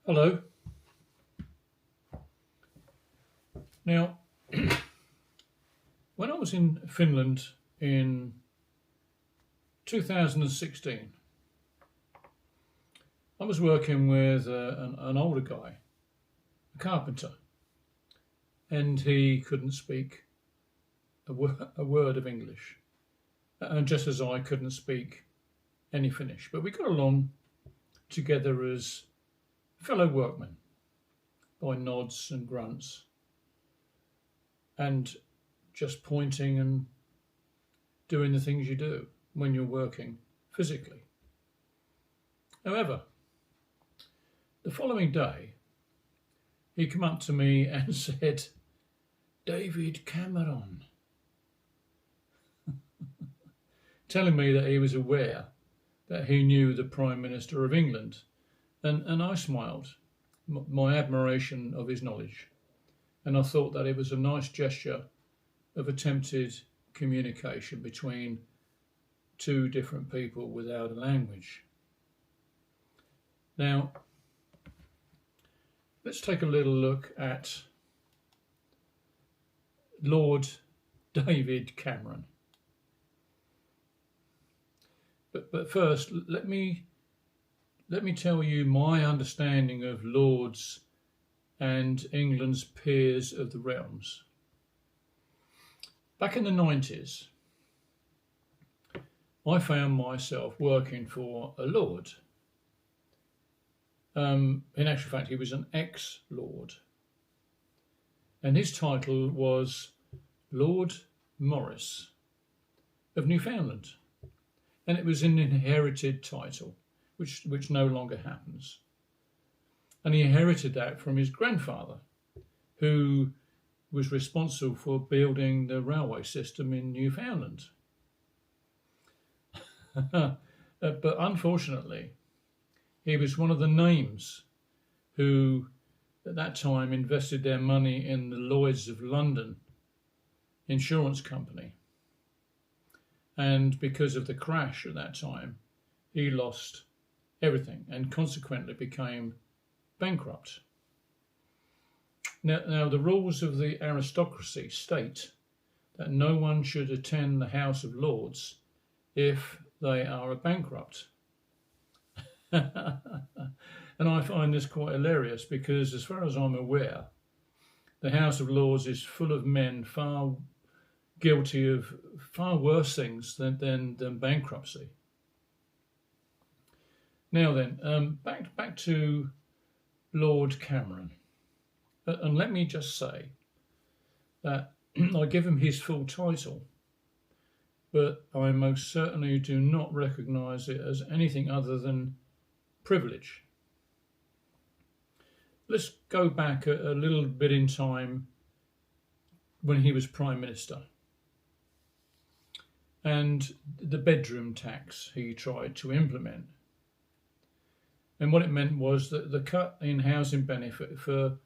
Hello. Now, when I was in Finland in 2016, I was working with an older guy, a carpenter, and he couldn't speak a word of English, and just as I couldn't speak any Finnish. But we got along together as fellow workmen by nods and grunts and just pointing and doing the things you do when you're working physically. However, the following day, he came up to me and said, "David Cameron," telling me that he was aware that he knew the Prime Minister of England. And I smiled, my admiration of his knowledge. And I thought that it was a nice gesture of attempted communication between two different people without a language. Now, let's take a little look at Lord David Cameron. But first, let me tell you my understanding of Lords and England's peers of the realms. Back in the 90s, I found myself working for a Lord. In actual fact, he was an ex-Lord. And his title was Lord Morris of Newfoundland. And it was an inherited title, which no longer happens. And he inherited that from his grandfather, who was responsible for building the railway system in Newfoundland. But unfortunately, he was one of the names who, at that time, invested their money in the Lloyd's of London insurance company. And because of the crash at that time, he lost everything and consequently became bankrupt. Now, the rules of the aristocracy state that no one should attend the House of Lords if they are a bankrupt. And I find this quite hilarious because, as far as I'm aware, the House of Lords is full of men far guilty of far worse things than bankruptcy. Now then, back to Lord Cameron. And let me just say that I give him his full title, but I most certainly do not recognise it as anything other than privilege. Let's go back a little bit in time when he was Prime Minister and the bedroom tax he tried to implement. And what it meant was that the cut in housing benefit for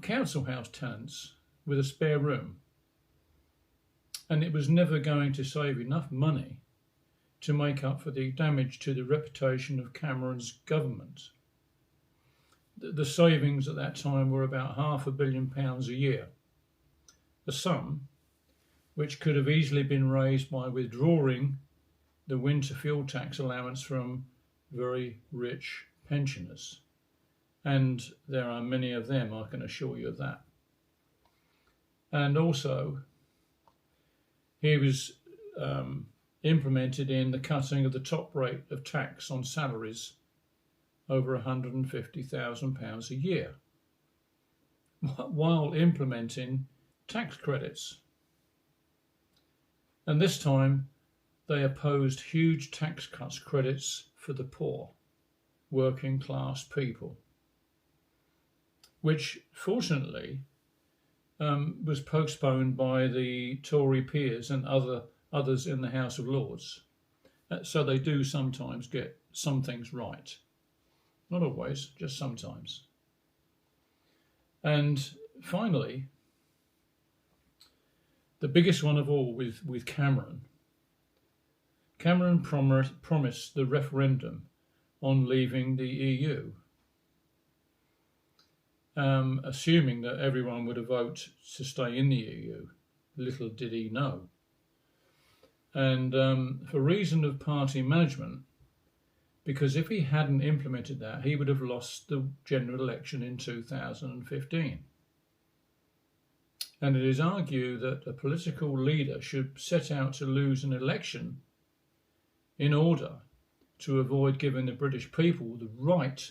council house tenants with a spare room. And it was never going to save enough money to make up for the damage to the reputation of Cameron's government. The savings at that time were about £500 million a year, a sum which could have easily been raised by withdrawing the winter fuel tax allowance from very rich pensioners. And there are many of them, I can assure you of that. And also, he was implemented in the cutting of the top rate of tax on salaries over £150,000 a year, while implementing tax credits. And this time, they opposed huge tax cuts credits for the poor, working class people, which fortunately was postponed by the Tory peers and others in the House of Lords. So they do sometimes get some things right. Not always, just sometimes. And finally, the biggest one of all with Cameron. Cameron promised the referendum on leaving the EU. assuming that everyone would have voted to stay in the EU. Little did he know. And for reason of party management, because if he hadn't implemented that, he would have lost the general election in 2015. And it is argued that a political leader should set out to lose an election in order to avoid giving the British people the right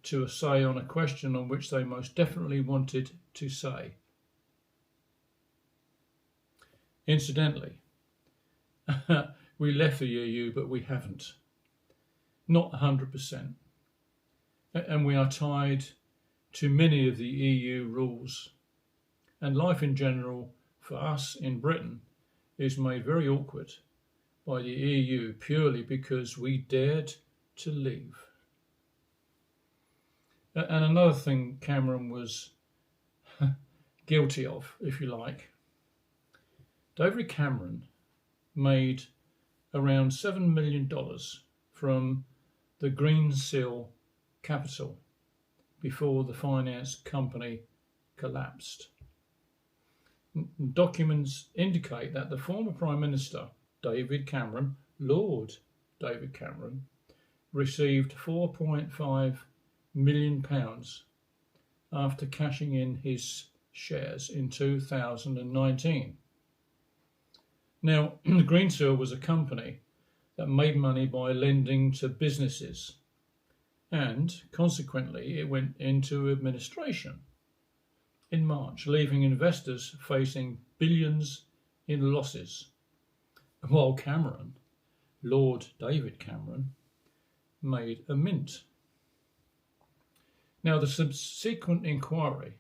to a say on a question on which they most definitely wanted to say. Incidentally, we left the EU, but we haven't. Not 100%. And we are tied to many of the EU rules. And life in general, for us in Britain, is made very awkward by the EU purely because we dared to leave. And another thing Cameron was guilty of, if you like, David Cameron made around $7 million from the Greensill Capital before the finance company collapsed. Documents indicate that the former Prime Minister, David Cameron, Lord David Cameron, received £4.5 million after cashing in his shares in 2019. Now, Greensill was a company that made money by lending to businesses, and consequently it went into administration in March, leaving investors facing billions in losses, while Cameron, Lord David Cameron, made a mint. Now, the subsequent inquiry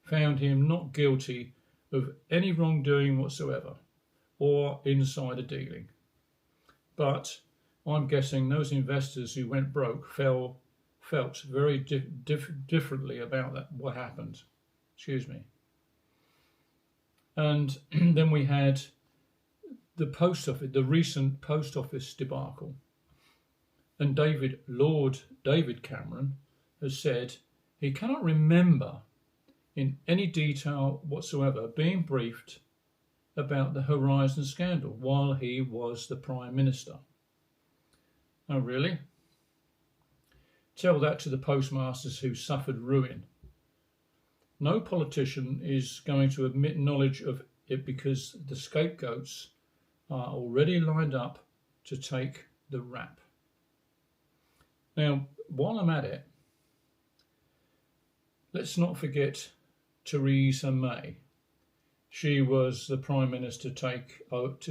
found him not guilty of any wrongdoing whatsoever or insider dealing. But I'm guessing those investors who went broke felt very differently about that, what happened. Excuse me. And then we had the post office, the recent post office debacle. And Lord David Cameron has said he cannot remember in any detail whatsoever being briefed about the Horizon scandal while he was the Prime Minister. Oh, really? Tell that to the postmasters who suffered ruin. No politician is going to admit knowledge of it because the scapegoats are already lined up to take the rap. Now, while I'm at it, let's not forget Theresa May. She was the Prime Minister to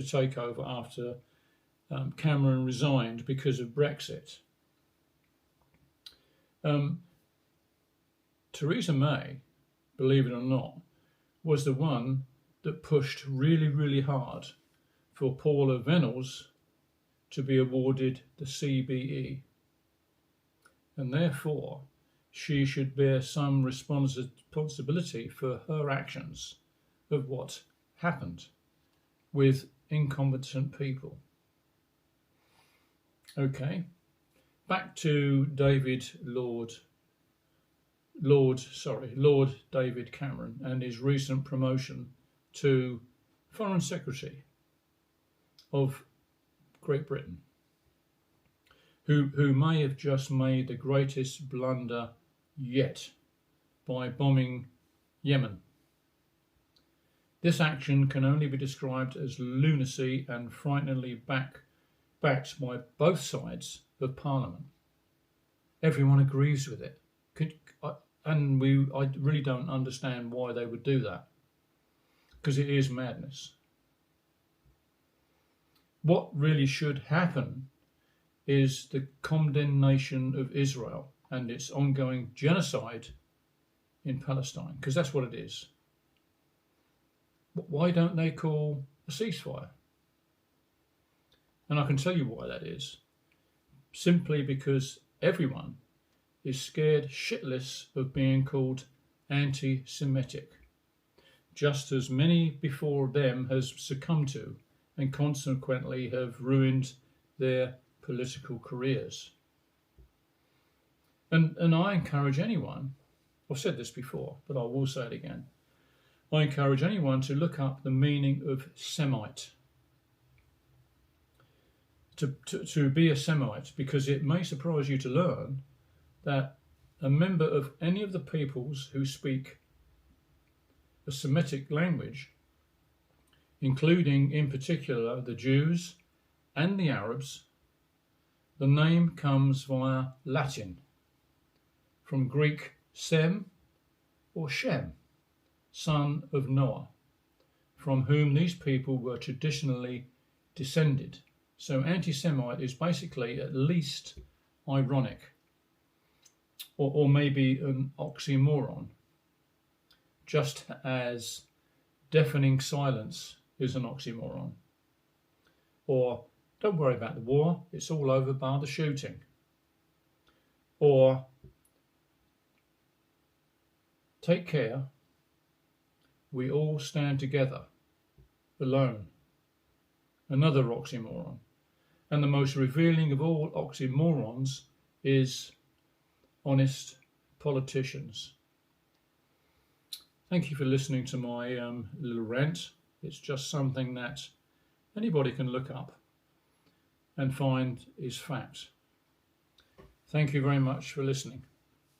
take over after Cameron resigned because of Brexit. Theresa May, believe it or not, was the one that pushed really, really hard for Paula Venables to be awarded the CBE. And therefore, she should bear some responsibility for her actions of what happened with incompetent people. Okay, back to Lord David Cameron and his recent promotion to Foreign Secretary of Great Britain, who may have just made the greatest blunder yet by bombing Yemen. This action can only be described as lunacy and frighteningly backed by both sides of Parliament. Everyone agrees with it. I really don't understand why they would do that, because it is madness. What really should happen is the condemnation of Israel and its ongoing genocide in Palestine, because that's what it is. Why don't they call a ceasefire? And I can tell you why that is. Simply because everyone is scared shitless of being called anti-Semitic, just as many before them has succumbed to and consequently have ruined their political careers. And I encourage anyone I've said this before, but I will say it again. I encourage anyone to look up the meaning of Semite. To be a Semite, because it may surprise you to learn that a member of any of the peoples who speak a Semitic language, including in particular the Jews and the Arabs, the name comes via Latin, from Greek Sem or Shem, son of Noah, from whom these people were traditionally descended. So anti-Semite is basically at least ironic, or maybe an oxymoron, just as deafening silence is an oxymoron. Or, don't worry about the war, it's all over bar the shooting. Or, take care, we all stand together, alone. Another oxymoron. And the most revealing of all oxymorons is honest politicians. Thank you for listening to my little rant. It's just something that anybody can look up and find is fact. Thank you very much for listening.